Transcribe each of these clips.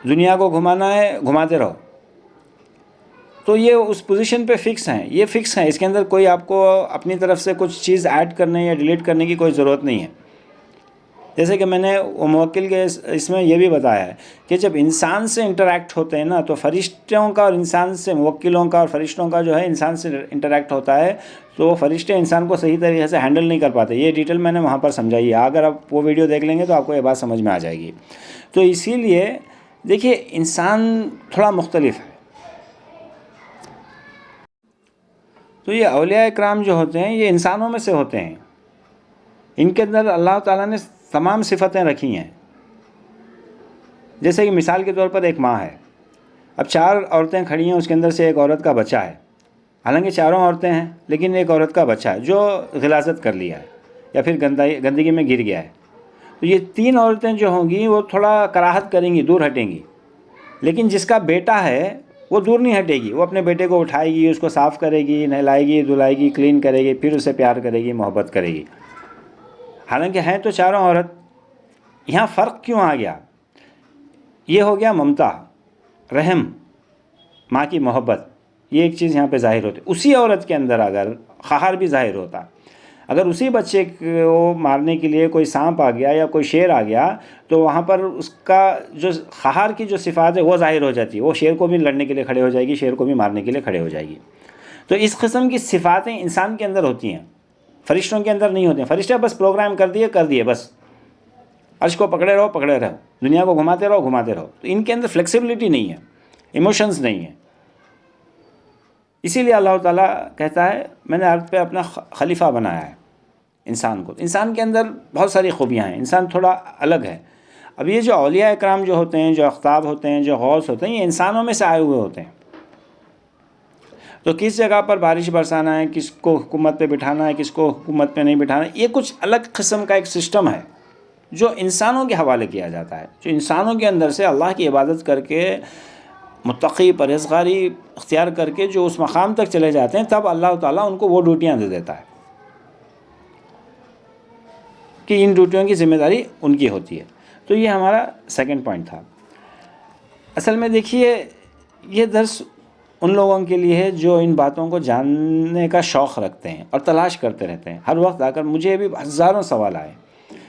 دنیا کو گھمانا ہے گھماتے رہو، تو یہ اس پوزیشن پہ فکس ہیں، یہ فکس ہیں، اس کے اندر کوئی آپ کو اپنی طرف سے کچھ چیز ایڈ کرنے یا ڈیلیٹ کرنے کی کوئی ضرورت نہیں ہے۔ جیسے کہ میں نے موکل کے اس میں یہ بھی بتایا ہے کہ جب انسان سے انٹریکٹ ہوتے ہیں نا، تو فرشتوں کا اور انسان سے، موکلوں کا اور فرشتوں کا جو ہے انسان سے انٹریکٹ ہوتا ہے، تو وہ فرشتے انسان کو صحیح طریقے سے ہینڈل نہیں کر پاتے۔ یہ ڈیٹیل میں نے وہاں پر سمجھائی ہے، اگر آپ وہ ویڈیو دیکھ لیں گے تو آپ کو یہ بات سمجھ میں آ جائے گی۔ تو اسی لیے دیکھیے انسان تھوڑا مختلف ہے۔ تو یہ اولیاء اکرام جو ہوتے ہیں یہ انسانوں میں سے ہوتے ہیں، ان کے اندر اللہ تعالیٰ نے تمام صفتیں رکھی ہیں۔ جیسے کہ مثال کے طور پر ایک ماں ہے، اب 4 عورتیں کھڑی ہیں، اس کے اندر سے ایک عورت کا بچہ ہے، حالانکہ چاروں عورتیں ہیں لیکن ایک عورت کا بچہ ہے جو غلاظت کر لیا ہے یا پھر گندگی میں گر گیا ہے، تو یہ 3 عورتیں جو ہوں گی وہ تھوڑا کراہت کریں گی، دور ہٹیں گی، لیکن جس کا بیٹا ہے وہ دور نہیں ہٹے گی، وہ اپنے بیٹے کو اٹھائے گی، اس کو صاف کرے گی، نہلائے گی، دھلائے گی، کلین کرے گی، پھر اسے پیار کرے گی، محبت کرے گی، حالانکہ ہیں تو چاروں عورت۔ یہاں فرق کیوں آ گیا؟ یہ ہو گیا ممتا، رحم، ماں کی محبت، یہ ایک چیز یہاں پہ ظاہر ہوتی۔ اسی عورت کے اندر اگر قہر بھی ظاہر ہوتا، اگر اسی بچے کو مارنے کے لیے کوئی سانپ آ گیا یا کوئی شیر آ گیا، تو وہاں پر اس کا جو قہر کی جو صفات ہے وہ ظاہر ہو جاتی ہے، وہ شیر کو بھی لڑنے کے لیے کھڑے ہو جائے گی، شیر کو بھی مارنے کے لیے کھڑے ہو جائے گی۔ تو اس قسم کی صفاتیں انسان کے اندر ہوتی ہیں، فرشتوں کے اندر نہیں ہوتے ہیں۔ فرشتہ بس پروگرام کر دیے بس، عرش کو پکڑے رہو، دنیا کو گھماتے رہو، تو ان کے اندر فلیکسیبلٹی نہیں ہے، ایموشنز نہیں ہیں۔ اسی لیے اللہ تعالیٰ کہتا ہے میں نے ارض پہ اپنا خلیفہ بنایا ہے انسان کو۔ انسان کے اندر بہت ساری خوبیاں ہیں، انسان تھوڑا الگ ہے۔ اب یہ جو اولیاء اکرام جو ہوتے ہیں، جو اقطاب ہوتے ہیں، جو غوث ہوتے ہیں، یہ انسانوں میں سے آئے ہوئے ہوتے ہیں۔ تو کس جگہ پر بارش برسانا ہے، کس کو حکومت پہ بٹھانا ہے، کس کو حکومت پہ نہیں بٹھانا ہے، یہ کچھ الگ قسم کا ایک سسٹم ہے جو انسانوں کے حوالے کیا جاتا ہے، جو انسانوں کے اندر سے اللہ کی عبادت کر کے، متقی پرہیزگاری اختیار کر کے جو اس مقام تک چلے جاتے ہیں، تب اللہ تعالیٰ ان کو وہ ڈیوٹیاں دے دیتا ہے کہ ان ڈیوٹیوں کی ذمہ داری ان کی ہوتی ہے۔ تو یہ ہمارا سیکنڈ پوائنٹ تھا۔ اصل میں دیکھیے یہ درس ان لوگوں کے لیے ہے جو ان باتوں کو جاننے کا شوق رکھتے ہیں اور تلاش کرتے رہتے ہیں۔ ہر وقت آ کر مجھے بھی ہزاروں سوال آئے،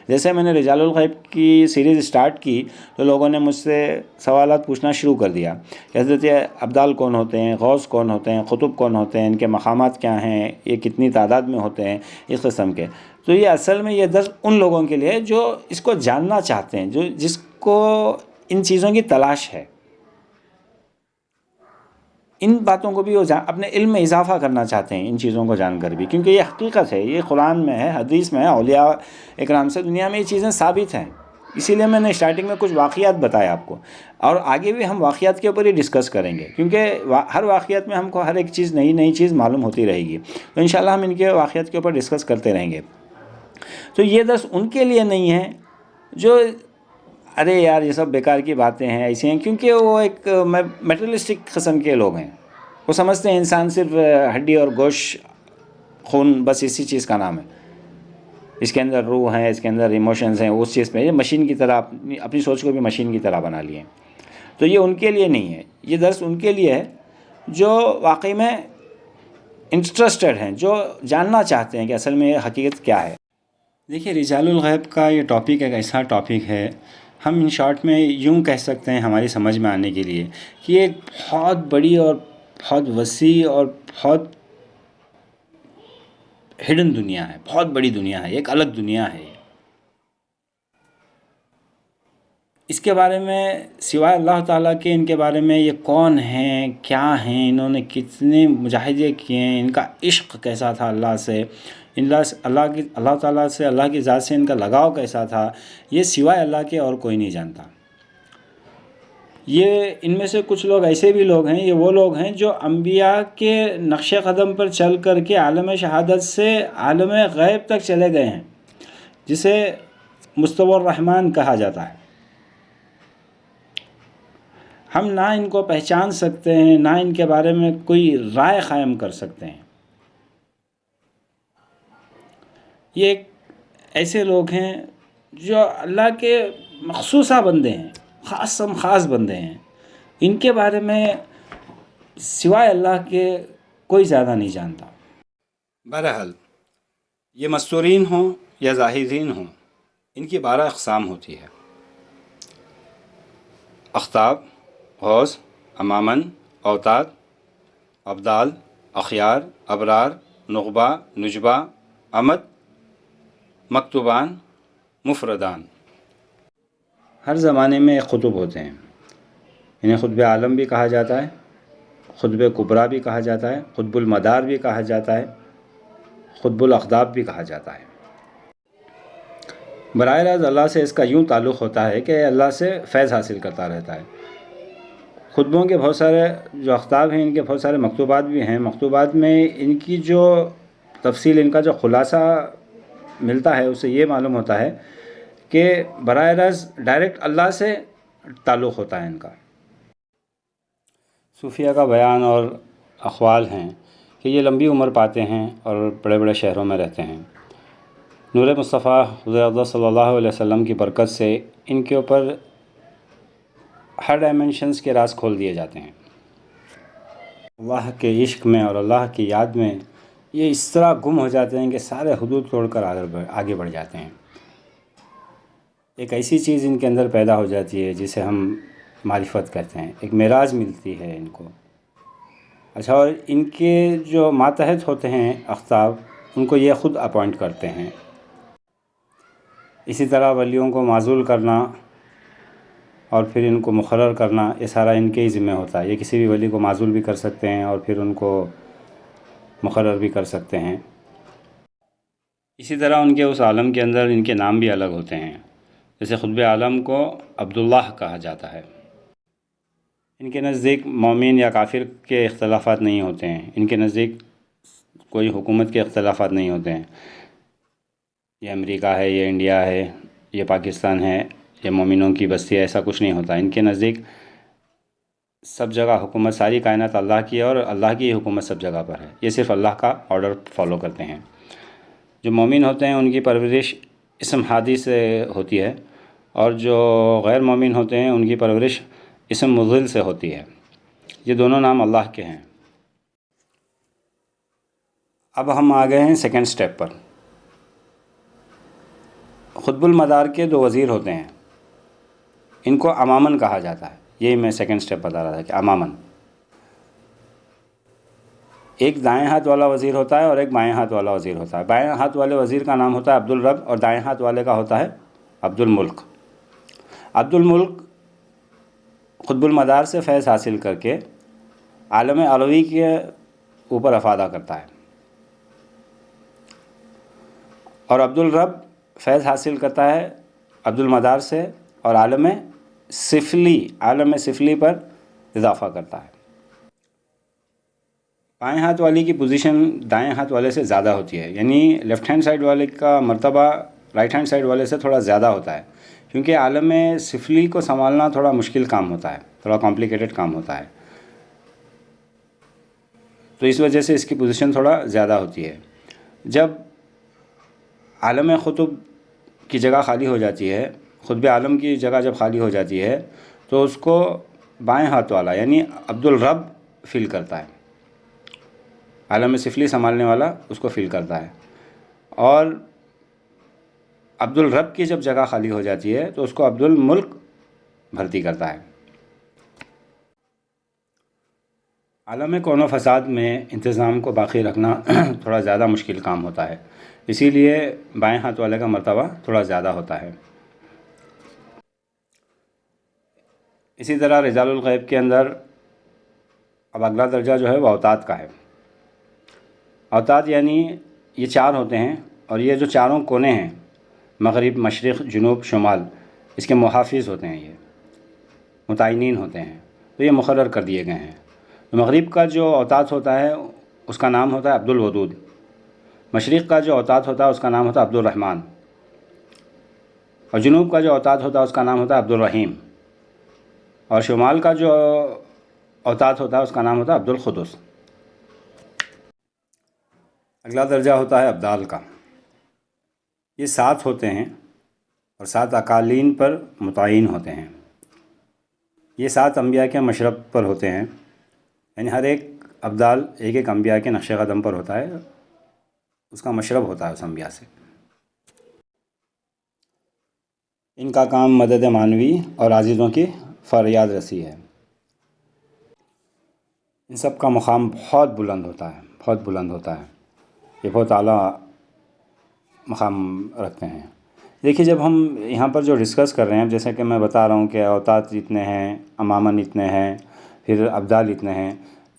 جیسے میں نے رجال الغیب کی سیریز سٹارٹ کی تو لوگوں نے مجھ سے سوالات پوچھنا شروع کر دیا کہ حضرت ابدال کون ہوتے ہیں، غوث کون ہوتے ہیں، قطب کون ہوتے ہیں، ان کے مقامات کیا ہیں، یہ کتنی تعداد میں ہوتے ہیں، اس قسم کے۔ تو یہ اصل میں یہ درس ان لوگوں کے لیے جو اس کو جاننا چاہتے ہیں، جس کو ان چیزوں کی تلاش ہے، ان باتوں کو بھی وہ اپنے علم میں اضافہ کرنا چاہتے ہیں، ان چیزوں کو جان کر بھی، کیونکہ یہ حقیقت ہے، یہ قرآن میں ہے، حدیث میں ہے، اولیاء اکرام سے دنیا میں یہ چیزیں ثابت ہیں۔ اسی لیے میں نے اسٹارٹنگ میں کچھ واقعات بتائے آپ کو، اور آگے بھی ہم واقعات کے اوپر ہی ڈسکس کریں گے، کیونکہ ہر واقعات میں ہم کو ہر ایک چیز نئی چیز معلوم ہوتی رہے گی، تو انشاءاللہ ہم ان کے واقعات کے اوپر ڈسکس کرتے رہیں گے۔ تو یہ درس ان کے لیے نہیں ہے جو ارے یار یہ سب بیکار کی باتیں ہیں، ایسی ہیں، کیونکہ وہ ایک میٹریلسٹک قسم کے لوگ ہیں، وہ سمجھتے ہیں انسان صرف ہڈی اور گوشت، خون، بس اسی چیز کا نام ہے، اس کے اندر روح ہے، اس کے اندر ایموشنز ہیں، اس چیز پہ یہ مشین کی طرح اپنی سوچ کو بھی مشین کی طرح بنا لیے۔ تو یہ ان کے لیے نہیں ہے، یہ درس ان کے لیے ہے جو واقعی میں انٹرسٹڈ ہیں، جو جاننا چاہتے ہیں کہ اصل میں یہ حقیقت کیا ہے۔ دیکھیے رجال الغیب کا یہ ٹاپک ایک ایسا ٹاپک ہے، ہم ان شارٹ میں یوں کہہ سکتے ہیں ہماری سمجھ میں آنے کے لیے کہ یہ ایک بہت بڑی اور بہت وسیع اور بہت ہڈن دنیا ہے، بہت بڑی دنیا ہے، ایک الگ دنیا ہے۔ اس کے بارے میں سوائے اللہ تعالیٰ کے ان کے بارے میں یہ کون ہیں، کیا ہیں، انہوں نے کتنے مجاہدے کیے ہیں، ان کا عشق کیسا تھا اللہ سے، اللہ تعالیٰ سے، اللہ کی ذات سے ان کا لگاؤ کیسا تھا، یہ سوائے اللہ کے اور کوئی نہیں جانتا۔ یہ ان میں سے کچھ لوگ ایسے بھی لوگ ہیں، یہ وہ لوگ ہیں جو انبیاء کے نقش قدم پر چل کر کے عالم شہادت سے عالم غیب تک چلے گئے ہیں، جسے مستوی الرحمن کہا جاتا ہے۔ ہم نہ ان کو پہچان سکتے ہیں، نہ ان کے بارے میں کوئی رائے قائم کر سکتے ہیں۔ یہ ایک ایسے لوگ ہیں جو اللہ کے مخصوصہ بندے ہیں، خاص بندے ہیں، ان کے بارے میں سوائے اللہ کے کوئی زیادہ نہیں جانتا۔ بہرحال یہ مستورین ہوں یا ظاہرین ہوں، ان کی 12 اقسام ہوتی ہے: اقطاب، غوث، امامن، اوتاد، ابدال، اخیار، ابرار، نقبہ، نجبہ، امد، مکتوبان، مفردان۔ ہر زمانے میں ایک قطب ہوتے ہیں، انہیں قطب عالم بھی کہا جاتا ہے، قطب کبریٰ بھی کہا جاتا ہے، قطب المدار بھی کہا جاتا ہے، قطب الاقطاب بھی کہا جاتا ہے۔ براہ راست اللہ سے اس کا یوں تعلق ہوتا ہے کہ اللہ سے فیض حاصل کرتا رہتا ہے۔ قطبوں کے بہت سارے جو اقطاب ہیں، ان کے بہت سارے مکتوبات بھی ہیں۔ مکتوبات میں ان کی جو تفصیل، ان کا جو خلاصہ ملتا ہے، اسے یہ معلوم ہوتا ہے کہ براہ راست ڈائریکٹ اللہ سے تعلق ہوتا ہے ان کا۔ صوفیہ کا بیان اور اقوال ہیں کہ یہ لمبی عمر پاتے ہیں اور بڑے بڑے شہروں میں رہتے ہیں۔ نور مصطفیٰ حضور صلی اللہ علیہ وسلم کی برکت سے ان کے اوپر ہر ڈائمنشنز کے راز کھول دیے جاتے ہیں۔ اللہ کے عشق میں اور اللہ کی یاد میں یہ اس طرح گم ہو جاتے ہیں کہ سارے حدود توڑ کر آگے بڑھ جاتے ہیں۔ ایک ایسی چیز ان کے اندر پیدا ہو جاتی ہے جسے ہم معرفت کہتے ہیں، ایک معراج ملتی ہے ان کو۔ اچھا، اور ان کے جو ماتحت ہوتے ہیں اقطاب، ان کو یہ خود اپوائنٹ کرتے ہیں۔ اسی طرح ولیوں کو معزول کرنا اور پھر ان کو مقرر کرنا، یہ سارا ان کے ہی ذمہ ہوتا ہے۔ یہ کسی بھی ولی کو معزول بھی کر سکتے ہیں اور پھر ان کو مقرر بھی کر سکتے ہیں۔ اسی طرح ان کے اس عالم کے اندر ان کے نام بھی الگ ہوتے ہیں۔ جیسے قطب عالم کو عبداللہ کہا جاتا ہے۔ ان کے نزدیک مومن یا کافر کے اختلافات نہیں ہوتے ہیں، ان کے نزدیک کوئی حکومت کے اختلافات نہیں ہوتے ہیں۔ یہ امریکہ ہے، یہ انڈیا ہے، یہ پاکستان ہے، یہ مومنوں کی بستی ہے، ایسا کچھ نہیں ہوتا۔ ان کے نزدیک سب جگہ حکومت، ساری کائنات اللہ کی ہے اور اللہ کی حکومت سب جگہ پر ہے۔ یہ صرف اللہ کا آرڈر فالو کرتے ہیں۔ جو مومن ہوتے ہیں ان کی پرورش اسم ہادی سے ہوتی ہے، اور جو غیر مومن ہوتے ہیں ان کی پرورش اسم مضل سے ہوتی ہے۔ یہ دونوں نام اللہ کے ہیں۔ اب ہم آ گئے ہیں سیکنڈ سٹیپ پر۔ قطب المدار کے 2 وزیر ہوتے ہیں، ان کو امامن کہا جاتا ہے۔ یہی میں سیکنڈ سٹیپ بتا رہا تھا کہ امامن، ایک دائیں ہاتھ والا وزیر ہوتا ہے اور ایک بائیں ہاتھ والا وزیر ہوتا ہے۔ بائیں ہاتھ والے وزیر کا نام ہوتا ہے عبد الرب اور دائیں ہاتھ والے کا ہوتا ہے عبد الملک۔ عبد الملک قطب المدار سے فیض حاصل کر کے عالم علوی کے اوپر افادہ کرتا ہے، اور عبد الرب فیض حاصل کرتا ہے عبد المدار سے اور عالم سفلی پر اضافہ کرتا ہے۔ بائیں ہاتھ والی کی پوزیشن دائیں ہاتھ والے سے زیادہ ہوتی ہے، یعنی لیفٹ ہینڈ سائڈ والے کا مرتبہ رائٹ ہینڈ سائڈ والے سے تھوڑا زیادہ ہوتا ہے، کیونکہ عالم سفلی کو سنبھالنا تھوڑا مشکل کام ہوتا ہے، تھوڑا کمپلیکیٹڈ کام ہوتا ہے، تو اس وجہ سے اس کی پوزیشن تھوڑا زیادہ ہوتی ہے۔ جب عالم قطب کی جگہ خالی ہو جاتی ہے، قطب عالم کی جگہ جب خالی ہو جاتی ہے، تو اس کو بائیں ہاتھ والا یعنی عبد الرب فل کرتا ہے، عالم سفلی سنبھالنے والا اس کو فل کرتا ہے، اور عبد الرب کی جب جگہ خالی ہو جاتی ہے تو اس کو عبد الملک بھرتی کرتا ہے۔ عالم کون و فساد میں انتظام کو باقی رکھنا تھوڑا زیادہ مشکل کام ہوتا ہے، اسی لیے بائیں ہاتھ والے کا مرتبہ تھوڑا زیادہ ہوتا ہے۔ اسی طرح رجال الغیب کے اندر اب اگلا درجہ جو ہے وہ اوتاد کا ہے۔ اوتاد یعنی یہ 4 ہوتے ہیں، اور یہ جو چاروں کونے ہیں، مغرب، مشرق، جنوب، شمال، اس کے محافظ ہوتے ہیں، یہ متعینین ہوتے ہیں، تو یہ مقرر کر دیے گئے ہیں۔ مغرب کا جو اوتاد ہوتا ہے اس کا نام ہوتا ہے عبد الودود، مشرق کا جو اوتاد ہوتا ہے اس کا نام ہوتا ہے عبد الرحمن، اور جنوب کا جو اوتاد ہوتا ہے اس کا نام ہوتا ہے عبد الرحیم، اور شمال کا جو اوتاد ہوتا ہے اس کا نام ہوتا ہے عبد القدس۔ اگلا درجہ ہوتا ہے ابدال کا۔ یہ 7 ہوتے ہیں اور 7 اقالین پر متعین ہوتے ہیں۔ یہ 7 انبیاء کے مشرب پر ہوتے ہیں، یعنی ہر ایک ابدال ایک ایک انبیاء کے نقش قدم پر ہوتا ہے، اس کا مشرب ہوتا ہے اس انبیاء سے۔ ان کا کام مدد معنوی اور عاجزوں کی فریاد رسی ہے۔ ان سب کا مقام بہت بلند ہوتا ہے، بہت بلند ہوتا ہے، یہ بہت اعلیٰ مقام رکھتے ہیں۔ دیکھیے جب ہم یہاں پر جو ڈسکس کر رہے ہیں، جیسا کہ میں بتا رہا ہوں کہ اوتاد اتنے ہیں، امامن اتنے ہیں، پھر ابدال اتنے ہیں،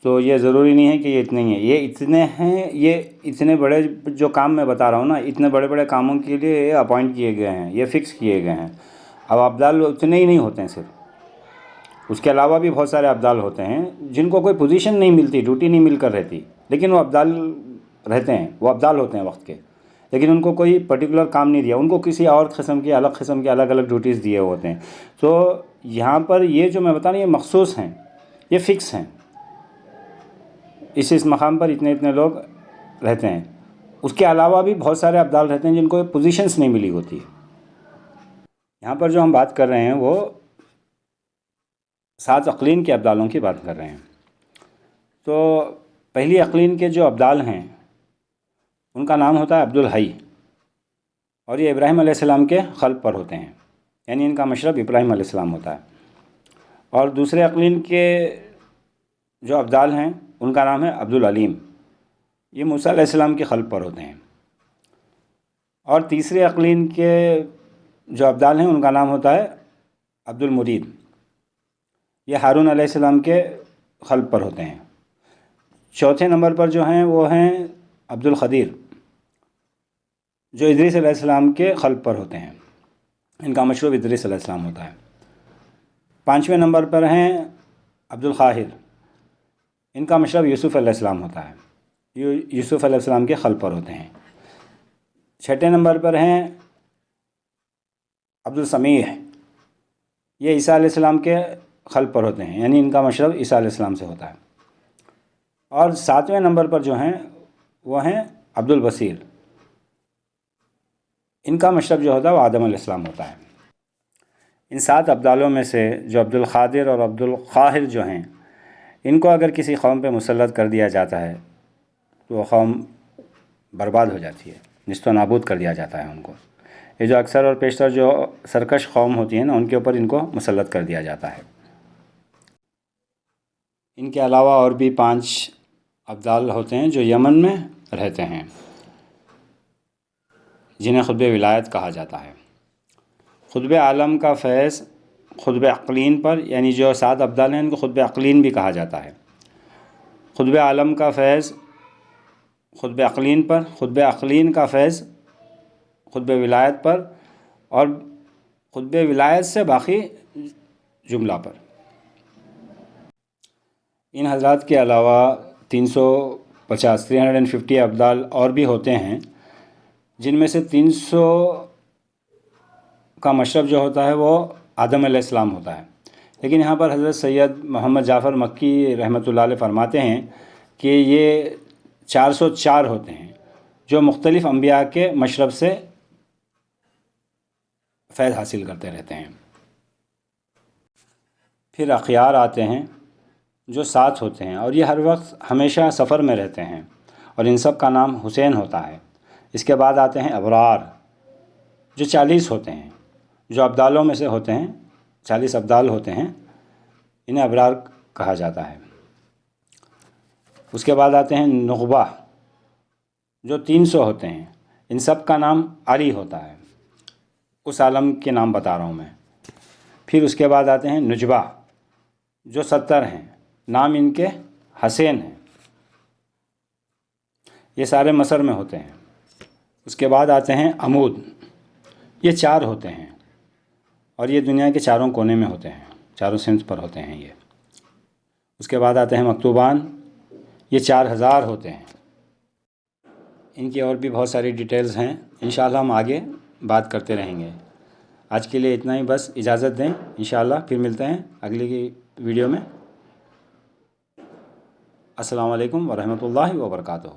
تو یہ ضروری نہیں ہے کہ یہ اتنے ہی ہیں، یہ اتنے ہیں، یہ اتنے بڑے جو کام میں بتا رہا ہوں نا، اتنے بڑے بڑے کاموں کے لیے یہ اپوائنٹ کیے گئے ہیں، یہ فکس کیے گئے ہیں۔ اب ابدال اتنے ہی نہیں ہوتے ہیں صرف، اس کے علاوہ بھی بہت سارے ابدال ہوتے ہیں جن کو کوئی پوزیشن نہیں ملتی، ڈیوٹی نہیں مل کر رہتی، لیکن وہ ابدال رہتے ہیں، وہ ابدال ہوتے ہیں وقت کے، لیکن ان کو کوئی پرٹیکولر کام نہیں دیا، ان کو کسی اور قسم کی الگ الگ ڈیوٹیز دیے ہوتے ہیں۔ تو یہاں پر یہ جو میں بتا رہا ہوں یہ مخصوص ہیں، یہ فکس ہیں، اس مقام پر اتنے اتنے لوگ رہتے ہیں۔ اس کے علاوہ بھی بہت سارے ابدال رہتے ہیں جن کو پوزیشنز نہیں ملی ہوتی۔ یہاں پر جو ہم بات کر رہے ہیں وہ 7 اقلیم کے ابدالوں کی بات کر رہے ہیں۔ تو پہلی اقلیم کے جو ابدال ہیں ان کا نام ہوتا ہے عبد الحی، اور یہ ابراہیم علیہ السلام کے خلف پر ہوتے ہیں، یعنی ان کا مشرب ابراہیم علیہ السلام ہوتا ہے۔ اور دوسرے اقلیم کے جو ابدال ہیں ان کا نام ہے عبد العلیم، یہ موسیٰ علیہ السلام کے خلف پر ہوتے ہیں۔ اور تیسرے اقلیم کے جو ابدال ہیں ان کا نام ہوتا ہے عبد المرید، یہ ہارون علیہ السلام کے خلف پر ہوتے ہیں۔ چوتھے نمبر پر جو ہیں وہ ہیں عبد القدیر، جو ادریس علیہ السلام کے خلف پر ہوتے ہیں، ان کا مشرب ادریس علیہ السلام ہوتا ہے۔ 5ویں نمبر پر ہیں عبد القاہر، ان کا مشرب یوسف علیہ السلام ہوتا ہے، یوسف علیہ السلام کے خلف پر ہوتے ہیں۔ 6 نمبر پر ہیں عبد السمیح، یہ عیسیٰ علیہ السلام کے خلف پر ہوتے ہیں، یعنی ان کا مشرب عیسیٰ علیہ السلام سے ہوتا ہے۔ اور 7ویں نمبر پر جو ہیں وہ ہیں عبد البصیر، ان کا مشرب جو ہوتا ہے وہ آدم علیہ السلام ہوتا ہے۔ ان 7 ابدالوں میں سے جو عبد القادر اور عبد القاہر جو ہیں، ان کو اگر کسی قوم پہ مسلط کر دیا جاتا ہے تو وہ قوم برباد ہو جاتی ہے، نیست و نابود کر دیا جاتا ہے ان کو۔ یہ جو اکثر اور پیشتر جو سرکش قوم ہوتی ہیں نا، ان کے اوپر ان کو مسلط کر دیا جاتا ہے۔ ان کے علاوہ اور بھی 5 ابدال ہوتے ہیں جو یمن میں رہتے ہیں، جنہیں خطب ولایت کہا جاتا ہے۔ خطب عالم کا فیض خطب اقلیم پر، یعنی جو 7 ابدال ہیں ان کو خطب اقلیم بھی کہا جاتا ہے۔ خطب عالم کا فیض خطب اقلیم پر، خطب اقلیم کا فیض خطب ولایت پر، اور خطب ولایت سے باقی جملہ پر۔ ان حضرات کے علاوہ 350 ابدال اور بھی ہوتے ہیں، جن میں سے 300 کا مشرب جو ہوتا ہے وہ آدم علیہ السلام ہوتا ہے۔ لیکن یہاں پر حضرت سید محمد جعفر مکی رحمۃ اللہ علیہ فرماتے ہیں کہ یہ 404 ہوتے ہیں جو مختلف انبیاء کے مشرب سے فیض حاصل کرتے رہتے ہیں۔ پھر اخیار آتے ہیں جو 7 ہوتے ہیں، اور یہ ہر وقت ہمیشہ سفر میں رہتے ہیں، اور ان سب کا نام حسین ہوتا ہے۔ اس کے بعد آتے ہیں ابرار جو 40 ہوتے ہیں، جو ابدالوں میں سے ہوتے ہیں، 40 ابدال ہوتے ہیں، انہیں ابرار کہا جاتا ہے۔ اس کے بعد آتے ہیں نخبہ جو 300 ہوتے ہیں، ان سب کا نام علی ہوتا ہے، اس عالم کے نام بتا رہا ہوں میں۔ پھر اس کے بعد آتے ہیں نجبہ جو 70 ہیں، نام ان کے حسین ہیں، یہ سارے مصر میں ہوتے ہیں۔ اس کے بعد آتے ہیں عمود، یہ 4 ہوتے ہیں، اور یہ دنیا کے چاروں کونے میں ہوتے ہیں، چاروں سمت پر ہوتے ہیں یہ۔ اس کے بعد آتے ہیں مکتوبان، یہ 4000 ہوتے ہیں۔ ان کی اور بھی بہت ساری ڈیٹیلز ہیں، انشاءاللہ ہم آگے بات کرتے رہیں گے۔ آج کے لیے اتنا ہی، بس اجازت دیں، انشاءاللہ پھر ملتے ہیں اگلی کی ویڈیو میں۔ السلام علیکم ورحمۃ اللہ وبرکاتہ۔